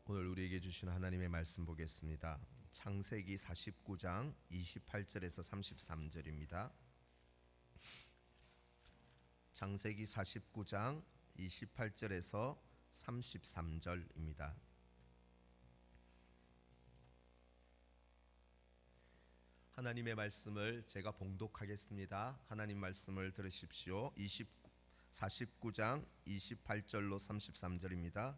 오늘 우리에게 주신 하나님의 말씀 보겠습니다. 창세기 49장 28절에서 33절입니다. 창세기 49장 28절에서 33절입니다. 하나님의 말씀을 제가 봉독하겠습니다. 하나님 말씀을 들으십시오. 49장 28절로 33절입니다.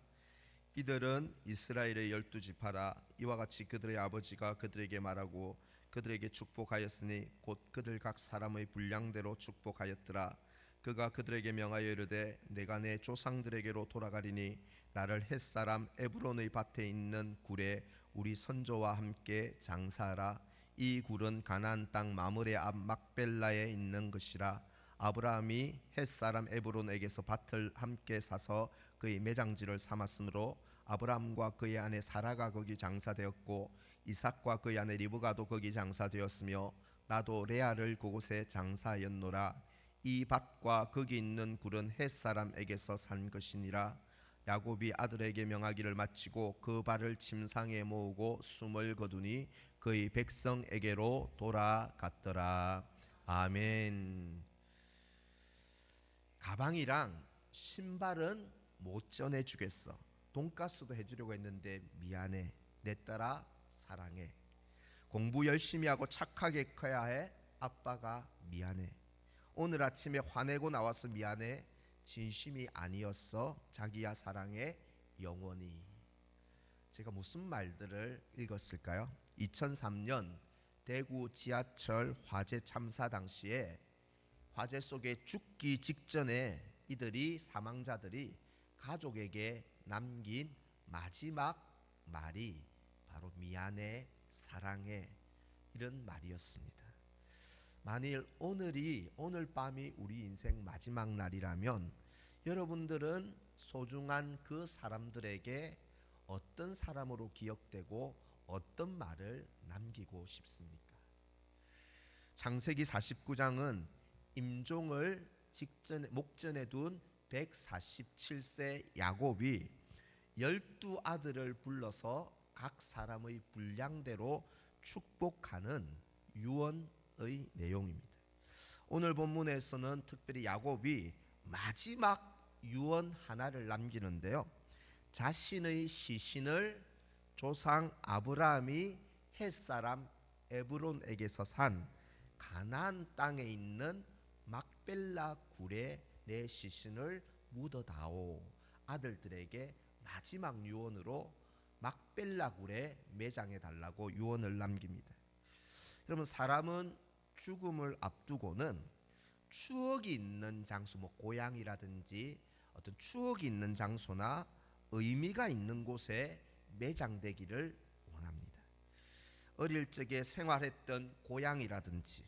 이들은 이스라엘의 12지파라. 이와 같이 그들의 아버지가 그들에게 말하고 그들에게 축복하였으니 곧 그들 각 사람의 분량대로 축복하였더라. 그가 그들에게 명하여 이르되 내가 내 조상들에게로 돌아가리니 나를 헷사람 에브론의 밭에 있는 굴에 우리 선조와 함께 장사하라. 이 굴은 가나안 땅 마므레 앞 막벨라에 있는 것이라. 아브라함이 헷사람 에브론에게서 밭을 함께 사서 그의 매장지를 삼았으므로 아브라함과 그의 아내 사라가 거기 장사되었고 이삭과 그의 아내 리브가도 거기 장사되었으며 나도 레아를 그곳에 장사하였노라. 이 밭과 거기 있는 굴은 헷사람에게서 산 것이니라. 야곱이 아들에게 명하기를 마치고 그 발을 침상에 모으고 숨을 거두니 그의 백성에게로 돌아갔더라. 아멘. 가방이랑 신발은 못 전해주겠어. 돈가스도 해주려고 했는데 미안해. 내 딸아 사랑해. 공부 열심히 하고 착하게 커야 해. 아빠가 미안해. 오늘 아침에 화내고 나와서 미안해. 진심이 아니었어. 자기야 사랑해. 영원히. 제가 무슨 말들을 읽었을까요? 2003년 대구 지하철 화재 참사 당시에 화재 속에 죽기 직전에 이들이 사망자들이 가족에게 남긴 마지막 말이 바로 미안해, 사랑해 이런 말이었습니다. 만일 오늘 밤이 우리 인생 마지막 날이라면 여러분들은 소중한 그 사람들에게 어떤 사람으로 기억되고 어떤 말을 남기고 싶습니까? 창세기 49장은 임종을 목전에 둔 147세 야곱이 12아들을 불러서 각 사람의 분량대로 축복하는 유언의 내용입니다. 오늘 본문에서는 특별히 야곱이 마지막 유언 하나를 남기는데요. 자신의 시신을 조상 아브라함이 헷사람 에브론에게서 산 가나안 땅에 있는 막벨라 굴에 내 시신을 묻어다오. 아들들에게 마지막 유언으로 막벨라 굴에 매장해 달라고 유언을 남깁니다. 여러분, 사람은 죽음을 앞두고는 추억이 있는 장소, 고향이라든지 어떤 추억이 있는 장소나 의미가 있는 곳에 매장되기를 원합니다. 어릴 적에 생활했던 고향이라든지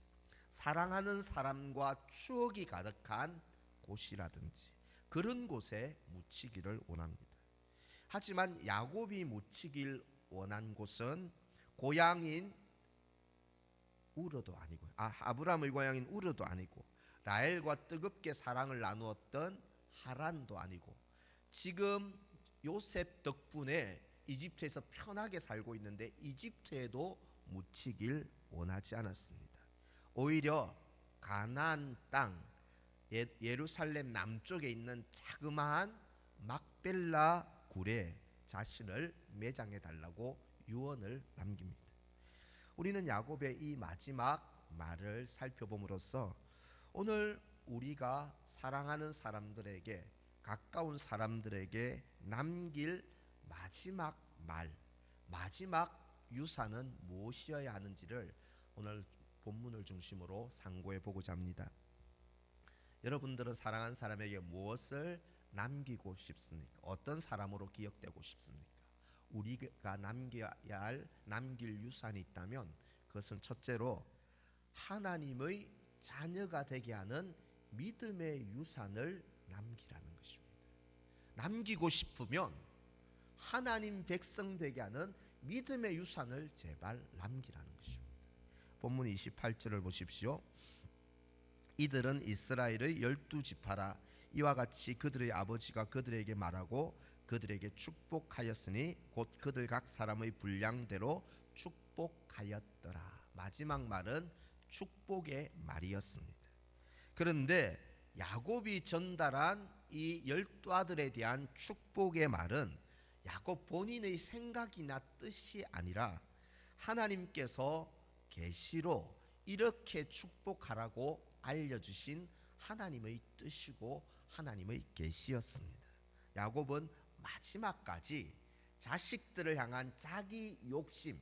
사랑하는 사람과 추억이 가득한 곳이라든지 그런 곳에 묻히기를 원합니다. 하지만 야곱이 묻히길 원한 곳은 고향인 우르도 아니고 아브라함의 고향인 우르도 아니고 라헬과 뜨겁게 사랑을 나누었던 하란도 아니고 지금 요셉 덕분에 이집트에서 편하게 살고 있는데 이집트에도 묻히길 원하지 않았습니다. 오히려 가나안 땅 예루살렘 남쪽에 있는 자그마한 막벨라 굴에 자신을 매장해 달라고 유언을 남깁니다. 우리는 야곱의 이 마지막 말을 살펴봄으로써 오늘 우리가 사랑하는 사람들에게 가까운 사람들에게 남길 마지막 말, 마지막 유산은 무엇이어야 하는지를 오늘 본문을 중심으로 상고해 보고자 합니다. 여러분들은 사랑하는 사람에게 무엇을 남기고 싶습니까? 어떤 사람으로 기억되고 싶습니까? 우리가 남길 유산이 있다면 그것은 첫째로 하나님의 자녀가 되게 하는 믿음의 유산을 남기라는 것입니다. 남기고 싶으면 하나님 백성 되게 하는 믿음의 유산을 제발 남기라는 것입니다. 본문 28절을 보십시오. 이들은 이스라엘의 12지파라. 이와 같이 그들의 아버지가 그들에게 말하고 그들에게 축복하였으니 곧 그들 각 사람의 분량대로 축복하였더라. 마지막 말은 축복의 말이었습니다. 그런데 야곱이 전달한 이 12아들에 대한 축복의 말은 야곱 본인의 생각이나 뜻이 아니라 하나님께서 계시로 이렇게 축복하라고 알려주신 하나님의 뜻이고 하나님의 계시였습니다. 야곱은 마지막까지 자식들을 향한 자기 욕심,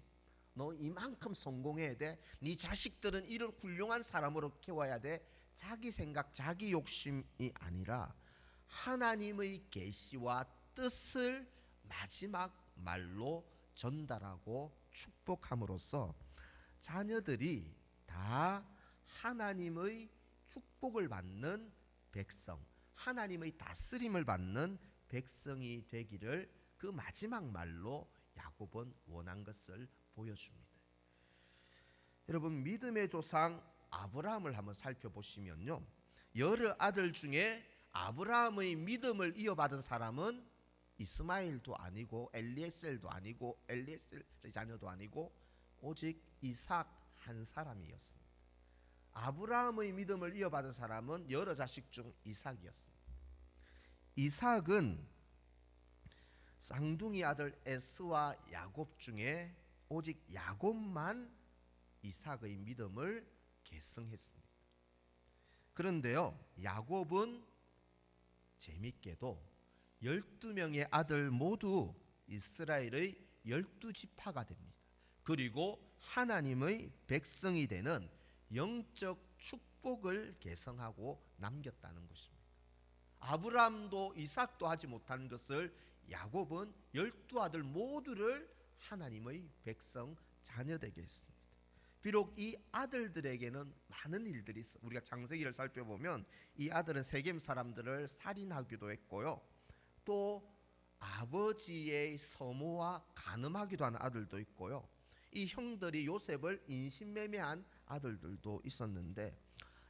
너 이만큼 성공해야 돼, 네 자식들은 이런 훌륭한 사람으로 키워야 돼, 자기 생각, 자기 욕심이 아니라 하나님의 계시와 뜻을 마지막 말로 전달하고 축복함으로써 자녀들이 다 하나님의 축복을 받는 백성, 하나님의 다스림을 받는 백성이 되기를 그 마지막 말로 야곱은 원한 것을 보여줍니다. 여러분, 믿음의 조상 아브라함을 한번 살펴보시면요, 여러 아들 중에 아브라함의 믿음을 이어받은 사람은 이스마엘도 아니고 엘리에셀도 아니고 엘리에셀의 자녀도 아니고 오직 이삭 한 사람이었습니다. 아브라함의 믿음을 이어받은 사람은 여러 자식 중 이삭이었습니다. 이삭은 쌍둥이 아들 에스와 야곱 중에 오직 야곱만 이삭의 믿음을 계승했습니다. 그런데요, 야곱은 재밌게도 12명의 아들 모두 이스라엘의 12지파가 됩니다. 그리고 하나님의 백성이 되는 영적 축복을 계승하고 남겼다는 것입니다. 아브라함도 이삭도 하지 못한 것을 야곱은 12아들 모두를 하나님의 백성 자녀되게 했습니다. 비록 이 아들들에게는 많은 일들이 있어. 우리가 창세기를 살펴보면 이 아들은 세겜 사람들을 살인하기도 했고요, 또 아버지의 서모와 간음하기도 한 아들도 있고요, 이 형들이 요셉을 인신매매한 아들들도 있었는데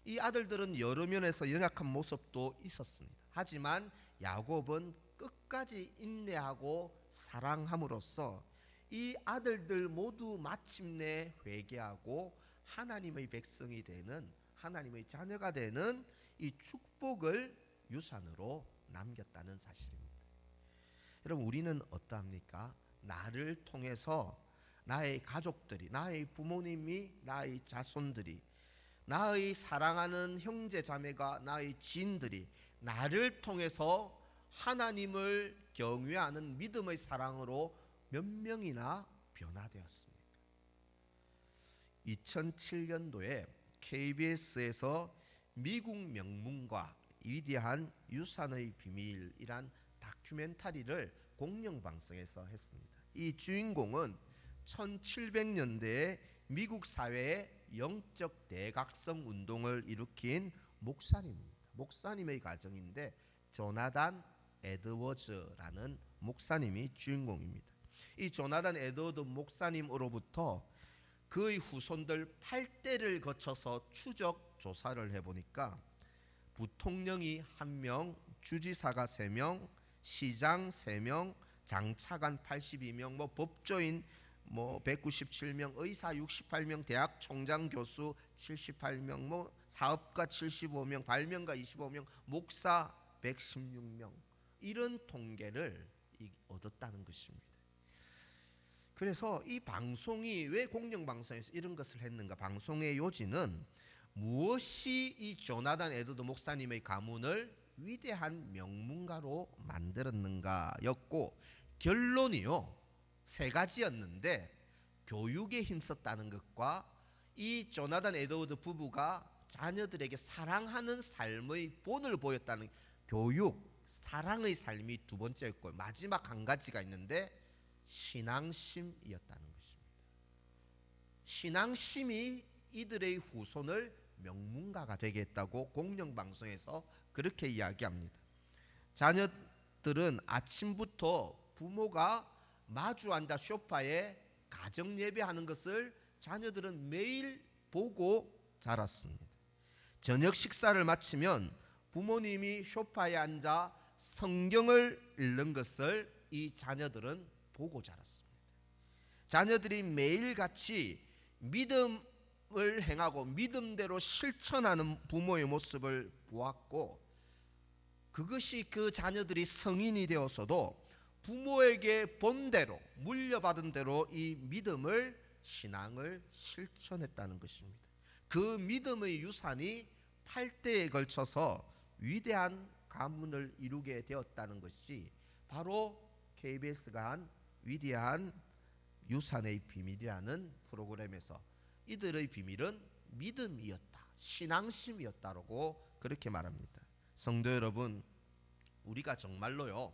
이 아들들은 여러 면에서 연약한 모습도 있었습니다. 하지만 야곱은 끝까지 인내하고 사랑함으로써 이 아들들 모두 마침내 회개하고 하나님의 백성이 되는, 하나님의 자녀가 되는 이 축복을 유산으로 남겼다는 사실입니다. 여러분, 우리는 어떠합니까? 나를 통해서 나의 가족들이, 나의 부모님이, 나의 자손들이, 나의 사랑하는 형제 자매가, 나의 지인들이 나를 통해서 하나님을 경외하는 믿음의 사랑으로 몇 명이나 변화되었습니까? 2007년도에 KBS에서 미국 명문과 위대한 유산의 비밀이란 다큐멘터리를 공영방송에서 했습니다. 이 주인공은 1700년대에 미국 사회의 영적 대각성 운동을 일으킨 목사님입니다. 목사님의 가정인데 조나단 에드워즈라는 목사님이 주인공입니다. 이 조나단 에드워드 목사님으로부터 그의 후손들 8대를 거쳐서 추적 조사를 해보니까 부통령이 1명, 주지사가 3명, 시장 3명, 장차관 82명, 법조인 197명, 의사 68명, 대학 총장 교수 78명, 사업가 75명, 발명가 25명, 목사 116명, 이런 통계를 얻었다는 것입니다. 그래서 이 방송이 왜 공영방송에서 이런 것을 했는가? 방송의 요지는 무엇이 이 조나단 에드워드 목사님의 가문을 위대한 명문가로 만들었는가였고, 결론이요 3가지였는데 교육에 힘썼다는 것과 이 조나단 에드워드 부부가 자녀들에게 사랑하는 삶의 본을 보였다는 교육, 사랑의 삶이 2번째였고, 마지막 한 가지가 있는데 신앙심이었다는 것입니다. 신앙심이 이들의 후손을 명문가가 되게 했다고 공영방송에서 그렇게 이야기합니다. 자녀들은 아침부터 부모가 마주 앉아 소파에 가정 예배하는 것을 자녀들은 매일 보고 자랐습니다. 저녁 식사를 마치면 부모님이 소파에 앉아 성경을 읽는 것을 이 자녀들은 보고 자랐습니다. 자녀들이 매일같이 믿음을 행하고 믿음대로 실천하는 부모의 모습을 보았고, 그것이 그 자녀들이 성인이 되어서도 부모에게 본 대로, 물려받은 대로 이 믿음을, 신앙을 실천했다는 것입니다. 그 믿음의 유산이 8대에 걸쳐서 위대한 가문을 이루게 되었다는 것이 바로 KBS가 한 위대한 유산의 비밀이라는 프로그램에서 이들의 비밀은 믿음이었다, 신앙심이었다라고 그렇게 말합니다. 성도 여러분, 우리가 정말로요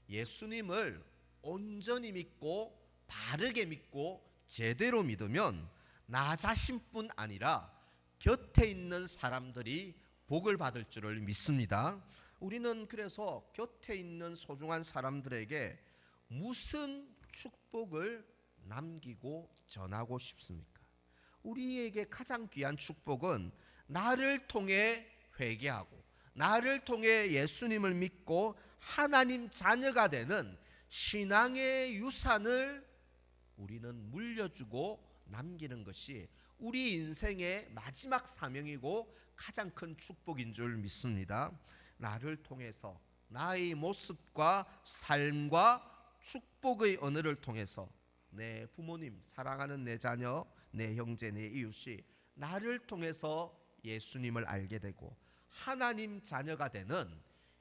예수님을 온전히 믿고 바르게 믿고 제대로 믿으면 나 자신뿐 아니라 곁에 있는 사람들이 복을 받을 줄을 믿습니다. 우리는 그래서 곁에 있는 소중한 사람들에게 무슨 축복을 남기고 전하고 싶습니까? 우리에게 가장 귀한 축복은 나를 통해 회개하고 나를 통해 예수님을 믿고 하나님 자녀가 되는 신앙의 유산을 우리는 물려주고 남기는 것이 우리 인생의 마지막 사명이고 가장 큰 축복인 줄 믿습니다. 나를 통해서 나의 모습과 삶과 축복의 언어를 통해서 내 부모님, 사랑하는 내 자녀, 내 형제, 내 이웃이 나를 통해서 예수님을 알게 되고 하나님 자녀가 되는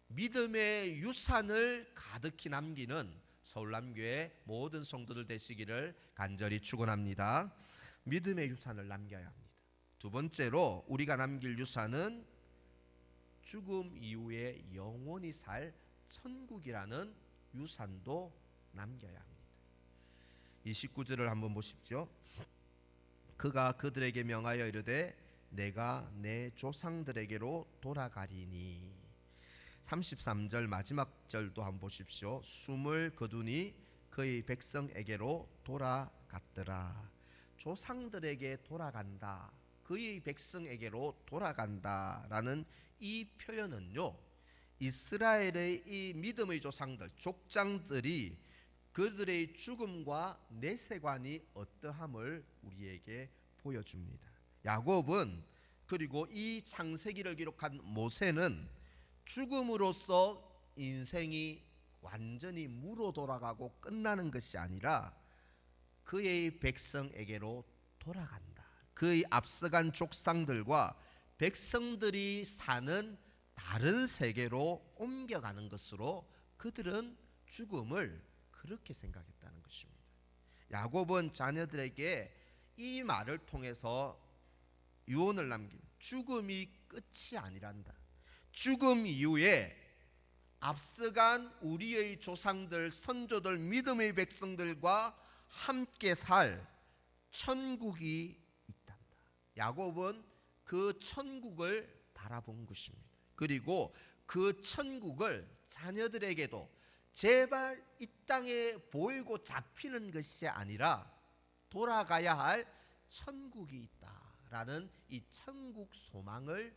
믿음의 유산을 가득히 남기는 서울남교회 모든 성도들 되시기를 간절히 축원합니다. 믿음의 유산을 남겨야 합니다. 두 번째로 우리가 남길 유산은 죽음 이후에 영원히 살 천국이라는 유산도 남겨야 합니다. 29절을 한번 보십시오. 그가 그들에게 명하여 이르되 내가 내 조상들에게로 돌아가리니. 33절 마지막 절도 한번 보십시오. 숨을 거두니 그의 백성에게로 돌아갔더라. 조상들에게 돌아간다, 그의 백성에게로 돌아간다라는 이 표현은요, 이스라엘의 이 믿음의 조상들, 족장들이 그들의 죽음과 내세관이 어떠함을 우리에게 보여줍니다. 야곱은, 그리고 이 창세기를 기록한 모세는 죽음으로써 인생이 완전히 무로 돌아가고 끝나는 것이 아니라 그의 백성에게로 돌아간다. 그의 앞서간 족상들과 백성들이 사는 다른 세계로 옮겨가는 것으로 그들은 죽음을 그렇게 생각했다는 것입니다. 야곱은 자녀들에게 이 말을 통해서 유언을 남깁니다. 죽음이 끝이 아니란다. 죽음 이후에 앞서간 우리의 조상들, 선조들, 믿음의 백성들과 함께 살 천국이 있단다. 야곱은 그 천국을 바라본 것입니다. 그리고 그 천국을 자녀들에게도 제발 이 땅에 보이고 잡히는 것이 아니라 돌아가야 할 천국이 있다라는 이 천국 소망을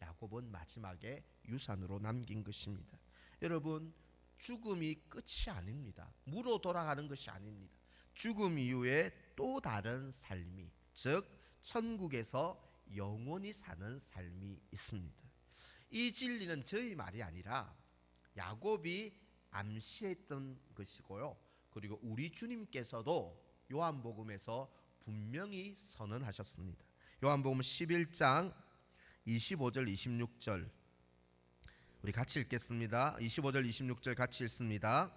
야곱은 마지막에 유산으로 남긴 것입니다. 여러분, 죽음이 끝이 아닙니다. 무로 돌아가는 것이 아닙니다. 죽음 이후에 또 다른 삶이, 즉 천국에서 영원히 사는 삶이 있습니다. 이 진리는 저희 말이 아니라 야곱이 암시했던 것이고요, 그리고 우리 주님께서도 요한복음에서 분명히 선언하셨습니다. 요한복음 11장 25절 26절 우리 같이 읽겠습니다. 25절 26절 같이 읽습니다.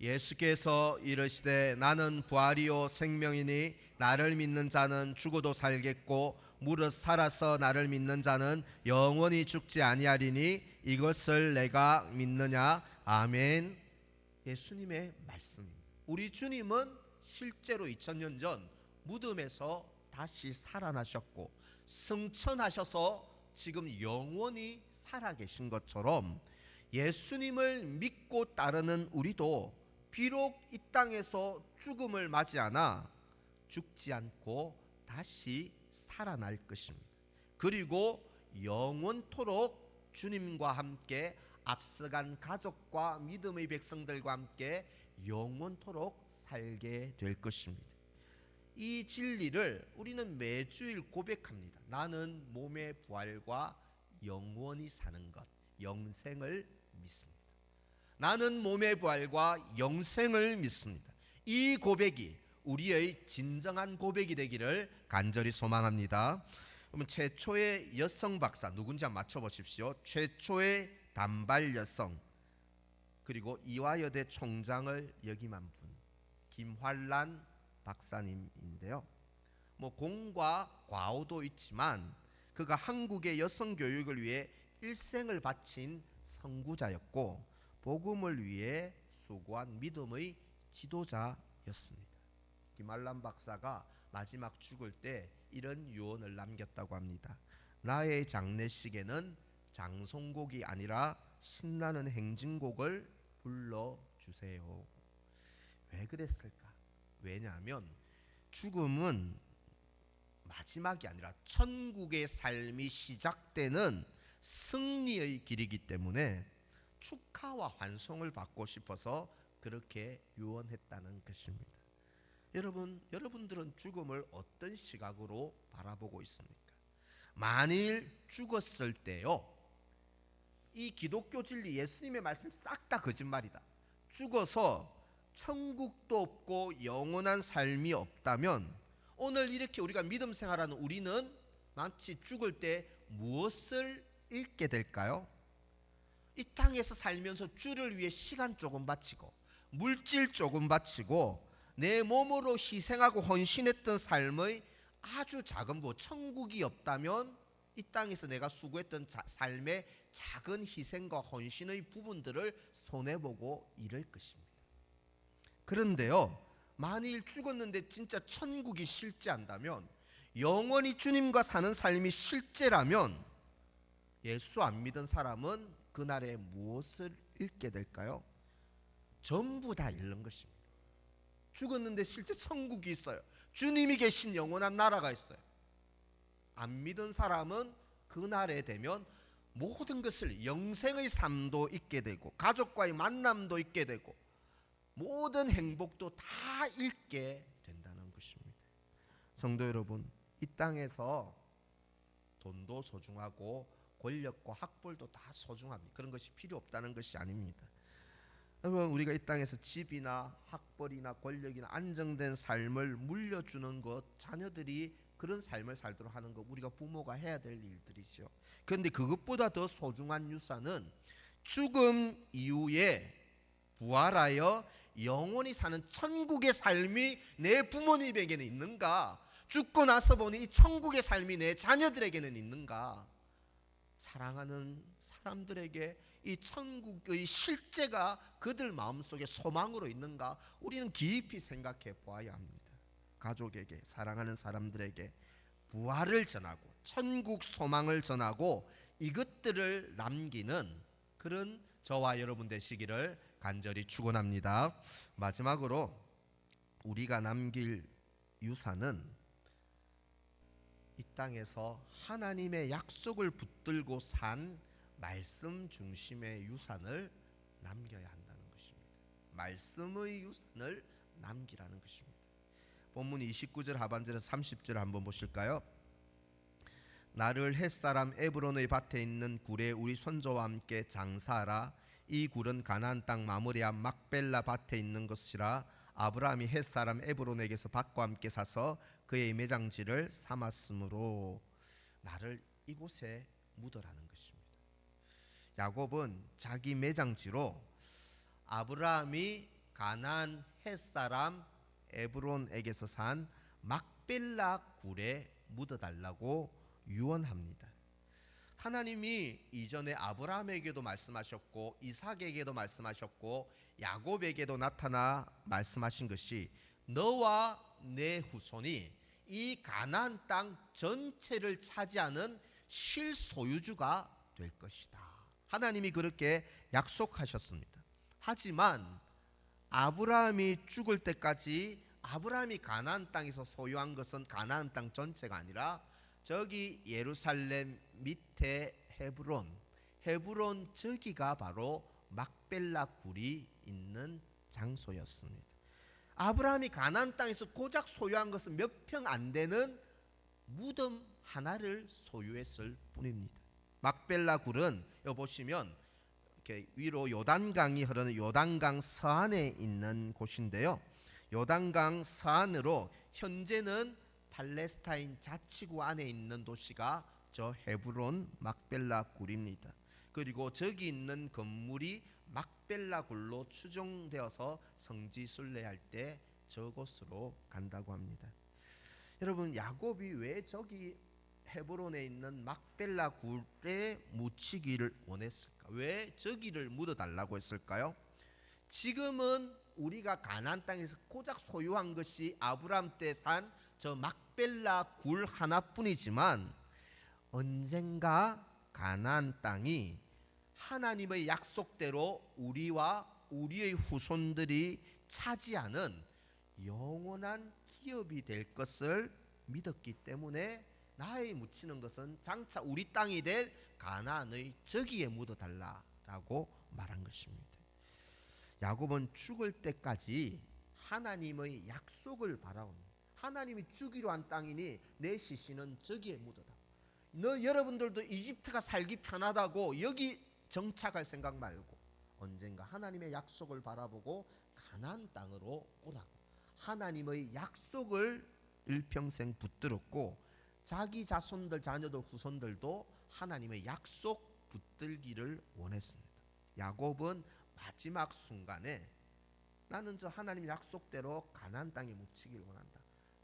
예수께서 이르시되 나는 부활이요 생명이니 나를 믿는 자는 죽어도 살겠고 무릇 살아서 나를 믿는 자는 영원히 죽지 아니하리니 이것을 내가 믿느냐. 아멘. 예수님의 말씀입니다. 우리 주님은 실제로 2000년 전 무덤에서 다시 살아나셨고 승천하셔서 지금 영원히 살아계신 것처럼 예수님을 믿고 따르는 우리도 비록 이 땅에서 죽음을 맞이하나 죽지 않고 다시 살아날 것입니다. 그리고 영원토록 주님과 함께 앞서간 가족과 믿음의 백성들과 함께 영원토록 살게 될 것입니다. 이 진리를 우리는 매주일 고백합니다. 나는 몸의 부활과 영원히 사는 것, 영생을 믿습니다. 나는 몸의 부활과 영생을 믿습니다. 이 고백이 우리의 진정한 고백이 되기를 간절히 소망합니다. 그러면 최초의 여성 박사 누군지 한번 맞춰보십시오. 최초의 단발 여성, 그리고 이화여대 총장을 역임한 분, 김환란 박사님인데요. 공과 과오도 있지만 그가 한국의 여성 교육을 위해 일생을 바친 선구자였고 복음을 위해 수고한 믿음의 지도자였습니다. 김환란 박사가 마지막 죽을 때 이런 유언을 남겼다고 합니다. 나의 장례식에는 장송곡이 아니라 신나는 행진곡을 불러주세요. 왜 그랬을까? 왜냐하면 죽음은 마지막이 아니라 천국의 삶이 시작되는 승리의 길이기 때문에 축하와 환송을 받고 싶어서 그렇게 유언했다는 것입니다. 여러분들은 죽음을 어떤 시각으로 바라보고 있습니까? 만일 죽었을 때요, 이 기독교 진리, 예수님의 말씀 싹 다 거짓말이다. 죽어서 천국도 없고 영원한 삶이 없다면 오늘 이렇게 우리가 믿음 생활하는 우리는 마치 죽을 때 무엇을 잃게 될까요? 이 땅에서 살면서 주를 위해 시간 조금 바치고 물질 조금 바치고 내 몸으로 희생하고 헌신했던 삶의 아주 작은 부분, 천국이 없다면 이 땅에서 내가 수고했던 삶의 작은 희생과 헌신의 부분들을 손해보고 잃을 것입니다. 그런데요, 만일 죽었는데 진짜 천국이 실제한다면, 영원히 주님과 사는 삶이 실제라면 예수 안 믿은 사람은 그날에 무엇을 잃게 될까요? 전부 다 잃는 것입니다. 죽었는데 실제 천국이 있어요. 주님이 계신 영원한 나라가 있어요. 안 믿은 사람은 그날에 되면 모든 것을, 영생의 삶도 있게 되고 가족과의 만남도 있게 되고 모든 행복도 다 잃게 된다는 것입니다. 성도 여러분, 이 땅에서 돈도 소중하고 권력과 학벌도 다 소중합니다. 그런 것이 필요 없다는 것이 아닙니다. 여러분, 우리가 이 땅에서 집이나 학벌이나 권력이나 안정된 삶을 물려주는 것, 자녀들이 그런 삶을 살도록 하는 것, 우리가 부모가 해야 될 일들이죠. 그런데 그것보다 더 소중한 유산은 죽음 이후에 부활하여 영원히 사는 천국의 삶이 내 부모님에게는 있는가? 죽고 나서 보니 이 천국의 삶이 내 자녀들에게는 있는가? 사랑하는 사람들에게 이 천국의 실제가 그들 마음속에 소망으로 있는가? 우리는 깊이 생각해 보아야 합니다. 가족에게, 사랑하는 사람들에게 부활을 전하고 천국 소망을 전하고 이것들을 남기는 그런 저와 여러분 되시기를 간절히 축원합니다. 마지막으로 우리가 남길 유산은 이 땅에서 하나님의 약속을 붙들고 산 말씀 중심의 유산을 남겨야 한다는 것입니다. 말씀의 유산을 남기라는 것입니다. 본문 29절 하반절에서 30절 한번 보실까요? 나를 햇사람 에브론의 밭에 있는 굴에 우리 선조와 함께 장사하라. 이 굴은 가나안 땅 마므리아 막벨라 밭에 있는 것이라. 아브라함이 햇사람 에브론에게서 밭과 함께 사서 그의 매장지를 삼았으므로 나를 이곳에 묻어라는 것입니다. 야곱은 자기 매장지로 아브라함이 가나안 햇사람 에브론에게서 산 막벨라 굴에 묻어달라고 유언합니다. 하나님이 이전에 아브라함에게도 말씀하셨고 이삭에게도 말씀하셨고 야곱에게도 나타나 말씀하신 것이 너와 내 후손이 이 가나안 땅 전체를 차지하는 실소유주가 될 것이다. 하나님이 그렇게 약속하셨습니다. 하지만 아브라함이 죽을 때까지 아브라함이 가나안 땅에서 소유한 것은 가나안 땅 전체가 아니라 저기 예루살렘 밑에 헤브론, 헤브론 저기가 바로 막벨라 굴이 있는 장소였습니다. 아브라함이 가나안 땅에서 고작 소유한 것은 몇 평 안 되는 무덤 하나를 소유했을 뿐입니다. 막벨라 굴은 여기 보시면 이렇게 위로 요단강이 흐르는 요단강 서안에 있는 곳인데요. 요단강 서안으로 현재는 팔레스타인 자치구 안에 있는 도시가 저 헤브론 막벨라 굴입니다. 그리고 저기 있는 건물이 막벨라 굴로 추정되어서 성지 순례할 때 저곳으로 간다고 합니다. 여러분, 야곱이 왜 저기 헤브론에 있는 막벨라 굴에 묻히기를 원했을까? 왜 저기를 묻어달라고 했을까요? 지금은 우리가 가나안 땅에서 고작 소유한 것이 아브라함 때 산 저 막벨라 굴 하나뿐이지만 언젠가 가나안 땅이 하나님의 약속대로 우리와 우리의 후손들이 차지하는 영원한 기업이 될 것을 믿었기 때문에 나의 묻히는 것은 장차 우리 땅이 될 가나안의 저기에 묻어달라라고 말한 것입니다. 야곱은 죽을 때까지 하나님의 약속을 바라옵니다. 하나님이 주기로 한 땅이니 내 시신은 저기에 묻어다. 여러분들도 이집트가 살기 편하다고 여기 정착할 생각 말고 언젠가 하나님의 약속을 바라보고 가나안 땅으로 오라고 하나님의 약속을 일평생 붙들었고 자기 자손들, 자녀들, 후손들도 하나님의 약속 붙들기를 원했습니다. 야곱은 마지막 순간에 나는 저 하나님 약속대로 가나안 땅에 묻히기를 원한다.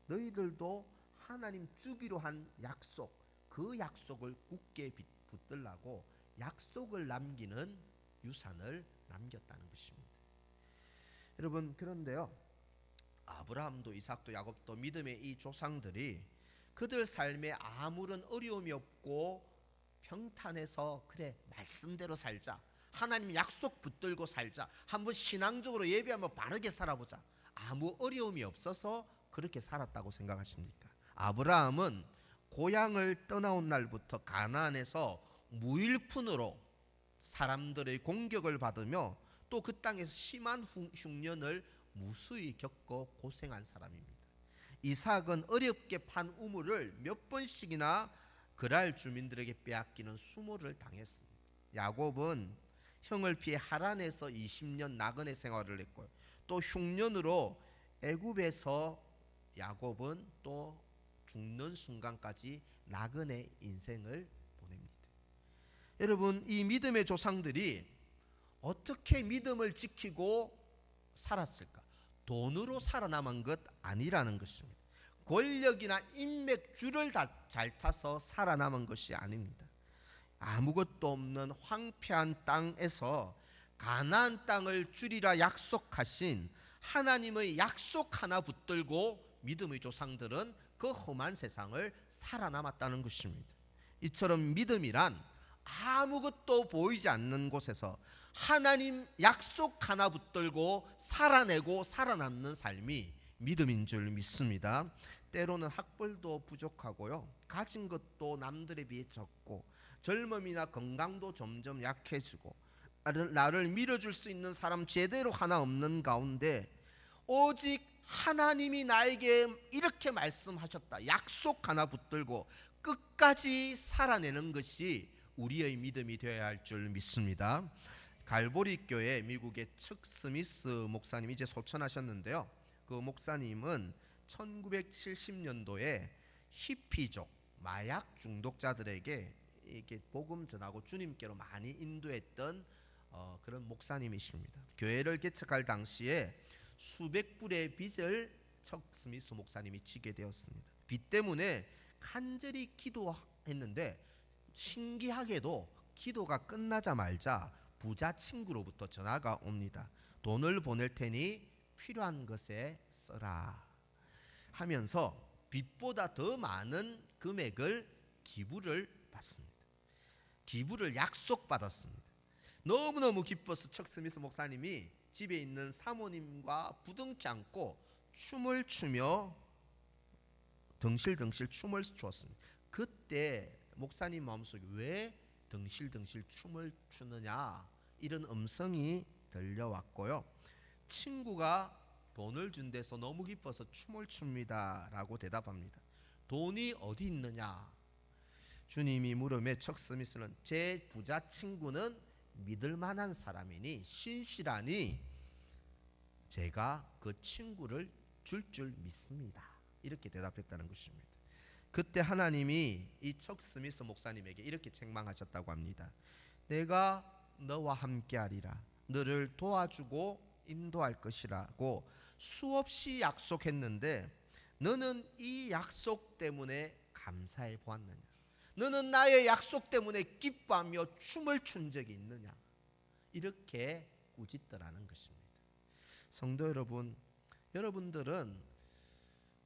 너희들도 하나님 주기로 한 약속, 그 약속을 굳게 붙들라고 약속을 남기는 유산을 남겼다는 것입니다. 여러분, 그런데요, 아브라함도 이삭도 야곱도 믿음의 이 조상들이 그들 삶에 아무런 어려움이 없고 평탄해서 그래 말씀대로 살자, 하나님 약속 붙들고 살자, 한번 신앙적으로 예배하며 바르게 살아보자, 아무 어려움이 없어서 그렇게 살았다고 생각하십니까? 아브라함은 고향을 떠나온 날부터 가나안에서 무일푼으로 사람들의 공격을 받으며 또 그 땅에서 심한 흉년을 무수히 겪어 고생한 사람입니다. 이삭은 어렵게 판 우물을 몇 번씩이나 그랄 주민들에게 빼앗기는 수모를 당했습니다. 야곱은 형을 피해 하란에서 20년 나그네 생활을 했고요. 또 흉년으로 애굽에서 야곱은 또 죽는 순간까지 나그네 인생을 보냅니다. 여러분, 이 믿음의 조상들이 어떻게 믿음을 지키고 살았을까? 돈으로 살아남은 것 아니라는 것입니다. 권력이나 인맥줄을 잘 타서 살아남은 것이 아닙니다. 아무것도 없는 황폐한 땅에서 가나안 땅을 주리라 약속하신 하나님의 약속 하나 붙들고 믿음의 조상들은 그 험한 세상을 살아남았다는 것입니다. 이처럼 믿음이란 아무것도 보이지 않는 곳에서 하나님 약속 하나 붙들고 살아내고 살아남는 삶이 믿음인 줄 믿습니다. 때로는 학벌도 부족하고요, 가진 것도 남들에 비해 적고 젊음이나 건강도 점점 약해지고 나를 밀어줄 수 있는 사람 제대로 하나 없는 가운데 오직 하나님이 나에게 이렇게 말씀하셨다, 약속 하나 붙들고 끝까지 살아내는 것이 우리의 믿음이 되어야 할 줄 믿습니다. 갈보리 교회 미국의 척 스미스 목사님이 이제 소천하셨는데요. 그 목사님은 1970년도에 히피족 마약 중독자들에게 이렇게 복음 전하고 주님께로 많이 인도했던 그런 목사님이십니다. 교회를 개척할 당시에 수백 불의 빚을 척 스미스 목사님이 지게 되었습니다. 빚 때문에 간절히 기도했는데 신기하게도 기도가 끝나자마자 부자 친구로부터 전화가 옵니다. 돈을 보낼 테니 필요한 것에 써라 하면서 빚보다 더 많은 금액을 기부를 받습니다. 기부를 약속받았습니다. 너무너무 기뻐서 척 스미스 목사님이 집에 있는 사모님과 부둥켜 안고 춤을 추며 덩실덩실 춤을 추었습니다. 그때 목사님 마음속에 왜 덩실덩실 춤을 추느냐, 이런 음성이 들려왔고요. 친구가 돈을 준 데서 너무 기뻐서 춤을 춥니다 라고 대답합니다. 돈이 어디 있느냐? 주님이 물음에 척 스미스는 제 부자 친구는 믿을 만한 사람이니 신실하니 제가 그 친구를 줄 믿습니다. 이렇게 대답했다는 것입니다. 그때 하나님이 이 척 스미스 목사님에게 이렇게 책망하셨다고 합니다. 내가 너와 함께하리라, 너를 도와주고 인도할 것이라고 수없이 약속했는데 너는 이 약속 때문에 감사해 보았느냐? 너는 나의 약속 때문에 기뻐하며 춤을 춘 적이 있느냐? 이렇게 꾸짖더라는 것입니다. 성도 여러분, 여러분들은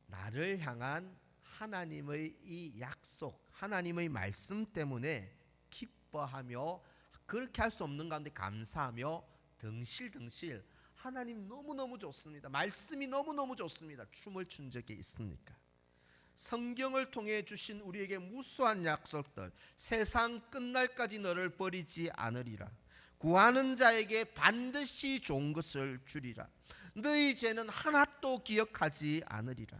나를 향한 하나님의 이 약속, 하나님의 말씀 때문에 기뻐하며 그렇게 할 수 없는 가운데 감사하며 덩실덩실 하나님 너무너무 좋습니다, 말씀이 너무너무 좋습니다, 춤을 춘 적이 있습니까? 성경을 통해 주신 우리에게 무수한 약속들, 세상 끝날까지 너를 버리지 않으리라, 구하는 자에게 반드시 좋은 것을 주리라, 너희 죄는 하나도 기억하지 않으리라,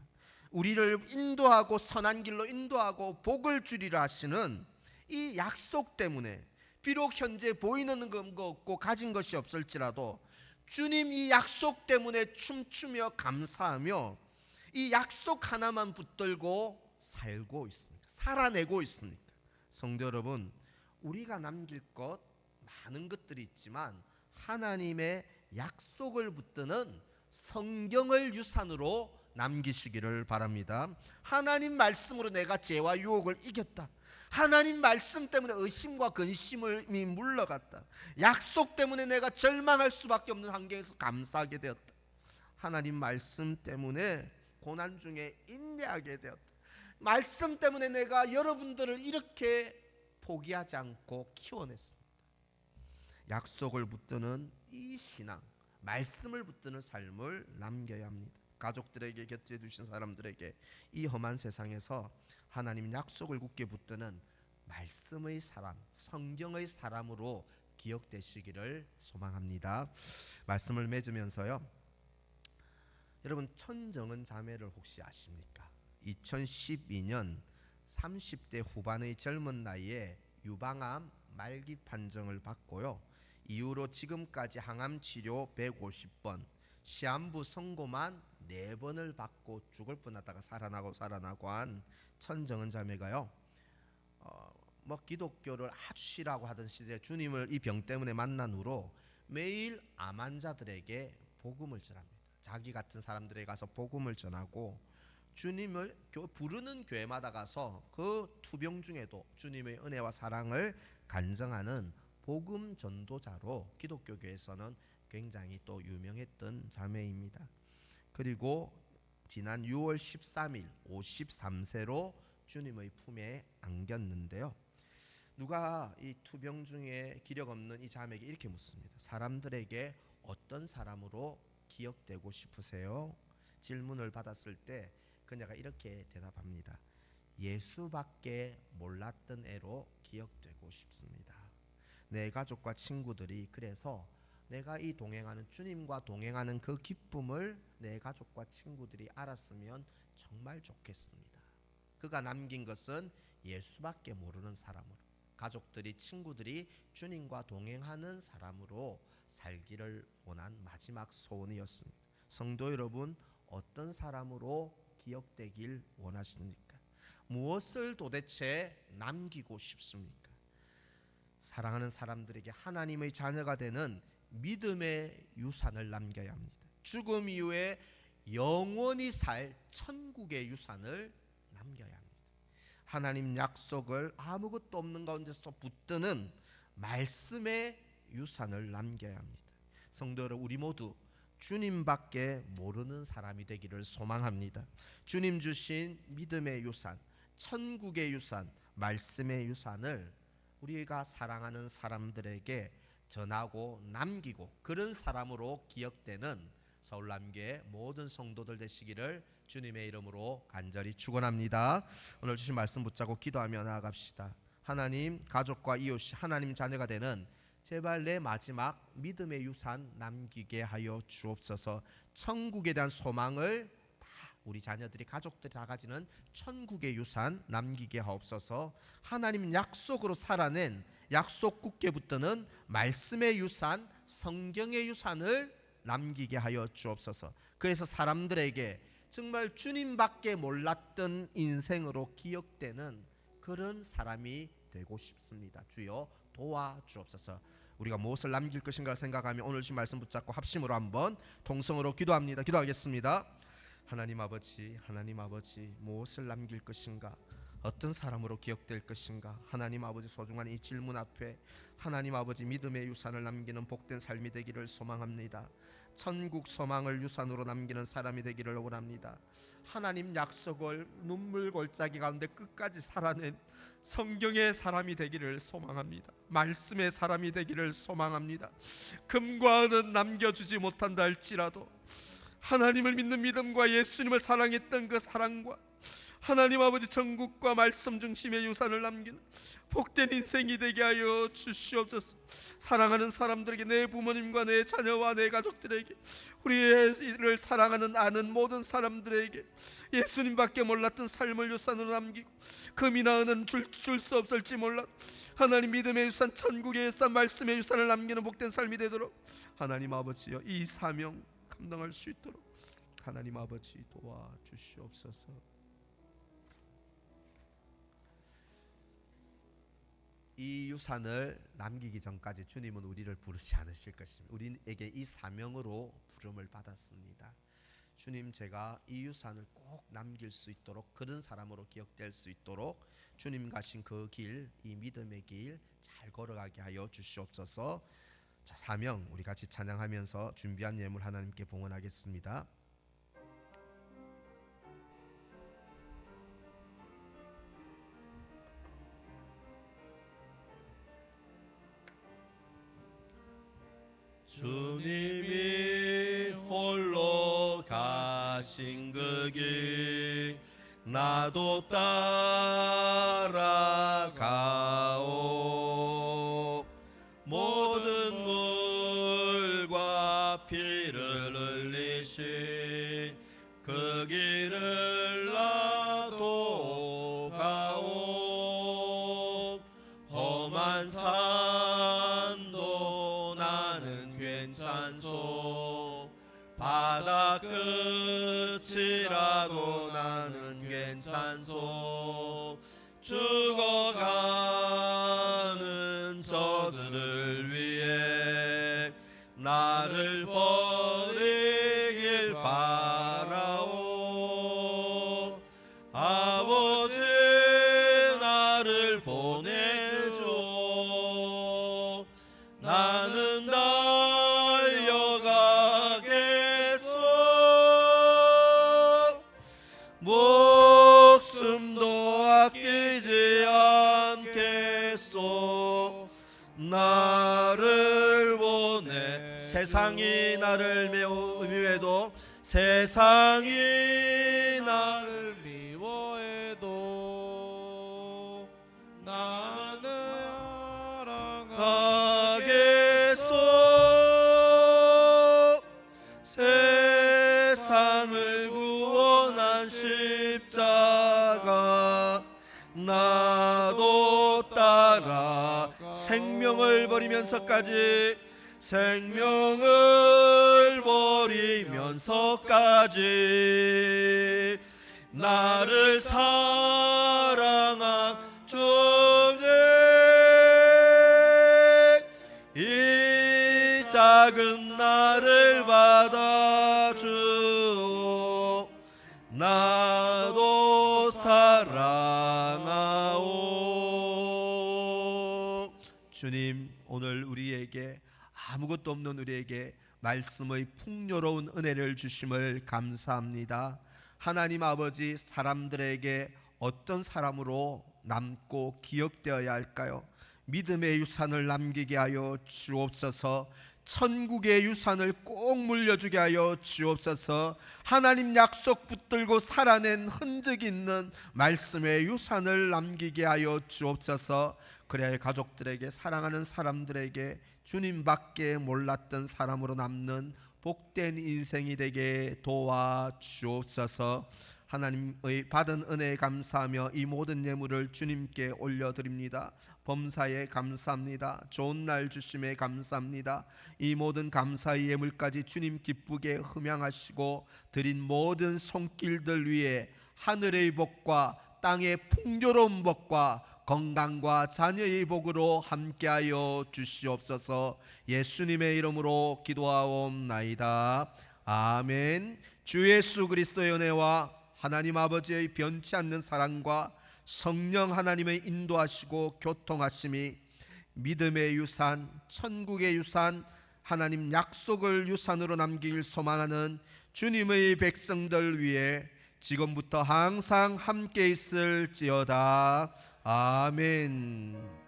우리를 인도하고 선한 길로 인도하고 복을 주리라 하시는 이 약속 때문에 비록 현재 보이는 거 없고 가진 것이 없을지라도 주님 이 약속 때문에 춤추며 감사하며 이 약속 하나만 붙들고 살고 있습니다. 살아내고 있습니다. 성도 여러분, 우리가 남길 것 많은 것들이 있지만 하나님의 약속을 붙드는 성경을 유산으로 남기시기를 바랍니다. 하나님 말씀으로 내가 죄와 유혹을 이겼다. 하나님 말씀 때문에 의심과 근심이 물러갔다. 약속 때문에 내가 절망할 수밖에 없는 환경에서 감사하게 되었다. 하나님 말씀 때문에 고난 중에 인내하게 되었다. 말씀 때문에 내가 여러분들을 이렇게 포기하지 않고 키워냈습니다. 약속을 붙드는 이 신앙, 말씀을 붙드는 삶을 남겨야 합니다. 가족들에게, 곁에 두신 사람들에게 이 험한 세상에서 하나님 약속을 굳게 붙드는 말씀의 사람, 성경의 사람으로 기억되시기를 소망합니다. 말씀을 맺으면서요, 여러분 천정은 자매를 혹시 아십니까? 2012년 30대 후반의 젊은 나이에 유방암 말기 판정을 받고요, 이후로 지금까지 항암 치료 150번, 시한부 선고만 4번을 받고 죽을 뻔하다가 살아나고 한 천정은 자매가요, 기독교를 아주 싫어하고 하던 시절에 주님을 이 병 때문에 만난 후로 매일 암 환자들에게 복음을 전합니다. 자기 같은 사람들에게 가서 복음을 전하고 주님을 부르는 교회마다 가서 그 투병 중에도 주님의 은혜와 사랑을 간증하는 복음 전도자로 기독교계에서는 굉장히 또 유명했던 자매입니다. 그리고 지난 6월 13일 53세로 주님의 품에 안겼는데요, 누가 이 투병 중에 기력 없는 이 자매에게 이렇게 묻습니다. 사람들에게 어떤 사람으로 기억되고 싶으세요? 질문을 받았을 때 그녀가 이렇게 대답합니다. 예수밖에 몰랐던 애로 기억되고 싶습니다. 내 가족과 친구들이 그래서 내가 이 동행하는 주님과 동행하는 그 기쁨을 내 가족과 친구들이 알았으면 정말 좋겠습니다. 그가 남긴 것은 예수밖에 모르는 사람으로, 가족들이, 친구들이 주님과 동행하는 사람으로 살기를 원한 마지막 소원이었습니다. 성도 여러분, 어떤 사람으로 기억되길 원하십니까? 무엇을 도대체 남기고 싶습니까? 사랑하는 사람들에게 하나님의 자녀가 되는 믿음의 유산을 남겨야 합니다. 죽음 이후에 영원히 살 천국의 유산을 남겨야 합니다. 하나님 약속을 아무것도 없는 가운데서 붙드는 말씀의 유산을 남겨야 합니다. 성도 여러분, 우리 모두 주님밖에 모르는 사람이 되기를 소망합니다. 주님 주신 믿음의 유산, 천국의 유산, 말씀의 유산을 우리가 사랑하는 사람들에게 전하고 남기고 그런 사람으로 기억되는 서울남교회 모든 성도들 되시기를 주님의 이름으로 간절히 축원합니다. 오늘 주신 말씀 붙잡고 기도하며 나아갑시다. 하나님 가족과 이웃이 하나님 자녀가 되는 제발 내 마지막 믿음의 유산 남기게 하여 주옵소서. 천국에 대한 소망을 다 우리 자녀들이 가족들이 다 가지는 천국의 유산 남기게 하옵소서. 하나님 약속으로 살아낸 약속 굳게 붙드는 말씀의 유산 성경의 유산을 남기게 하여 주옵소서. 그래서 사람들에게 정말 주님밖에 몰랐던 인생으로 기억되는 그런 사람이 되고 싶습니다. 주여 도와주옵소서. 우리가 무엇을 남길 것인가 생각하며 오늘 신 말씀 붙잡고 합심으로 한번 동성으로 기도합니다. 기도하겠습니다. 하나님 아버지, 하나님 아버지, 무엇을 남길 것인가, 어떤 사람으로 기억될 것인가. 하나님 아버지, 소중한 이 질문 앞에 하나님 아버지 믿음의 유산을 남기는 복된 삶이 되기를 소망합니다. 천국 소망을 유산으로 남기는 사람이 되기를 원합니다. 하나님 약속을 눈물 골짜기 가운데 끝까지 살아낸 성경의 사람이 되기를 소망합니다. 말씀의 사람이 되기를 소망합니다. 금과 은은 남겨주지 못한다 할지라도 하나님을 믿는 믿음과 예수님을 사랑했던 그 사랑과 하나님 아버지 천국과 말씀 중심의 유산을 남기는 복된 인생이 되게 하여 주시옵소서. 사랑하는 사람들에게, 내 부모님과 내 자녀와 내 가족들에게, 우리를 사랑하는 아는 모든 사람들에게 예수님밖에 몰랐던 삶을 유산으로 남기고 금이나 은은 줄 수 없을지 몰라 하나님 믿음의 유산, 천국의 유산, 말씀의 유산을 남기는 복된 삶이 되도록 하나님 아버지여 이 사명 감당할 수 있도록 하나님 아버지 도와주시옵소서. 이 유산을 남기기 전까지 주님은 우리를 부르지 않으실 것입니다. 우리에게 이 사명으로 부름을 받았습니다. 주님, 제가 이 유산을 꼭 남길 수 있도록, 그런 사람으로 기억될 수 있도록 주님 가신 그 길, 이 믿음의 길 잘 걸어가게 하여 주시옵소서. 자, 사명 우리 같이 찬양하면서 준비한 예물 하나님께 봉헌하겠습니다. 주님이 홀로 가신 그 길 나도 따라가오. 모든 물과 피를 흘리신 그 길을 나도 가오. 험한 산도 나는 괜찮소. 바다 끝이라도 나는 괜찮소. 죽어가는 저들을 위해 나를 버리길 바라오. 아버지 나를 보내줘. 나는 달려가겠소. 목숨도 아끼지 않겠소. 나를 보내. 세상이 나를 미워해도, 세상이 나를 미워해도 나는 사랑하겠소. 세상을 구원한 십자가 나도 따라 생명을 버리면서까지, 생명을 버리면서까지 나를 사랑한 주님, 이 작은 나를 받아주오. 나도 사랑하오. 주님, 오늘 우리에게, 아무것도 없는 우리에게 말씀의 풍요로운 은혜를 주심을 감사합니다. 하나님 아버지, 사람들에게 어떤 사람으로 남고 기억되어야 할까요? 믿음의 유산을 남기게 하여 주옵소서. 천국의 유산을 꼭 물려주게 하여 주옵소서. 하나님 약속 붙들고 살아낸 흔적이 있는 말씀의 유산을 남기게 하여 주옵소서. 그래야 가족들에게, 사랑하는 사람들에게 주님밖에 몰랐던 사람으로 남는 복된 인생이 되게 도와 주옵소서. 하나님의 받은 은혜에 감사하며 이 모든 예물을 주님께 올려드립니다. 범사에 감사합니다. 좋은 날 주심에 감사합니다. 이 모든 감사의 예물까지 주님 기쁘게 흠양하시고 드린 모든 손길들 위에 하늘의 복과 땅의 풍요로운 복과 건강과 자녀의 복으로 함께하여 주시옵소서. 예수님의 이름으로 기도하옵나이다. 아멘. 주 예수 그리스도의 은혜와 하나님 아버지의 변치 않는 사랑과 성령 하나님의 인도하시고 교통하심이 믿음의 유산, 천국의 유산, 하나님 약속을 유산으로 남기길 소망하는 주님의 백성들 위해 지금부터 항상 함께 있을지어다. 아멘.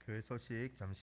교회 소식 잠시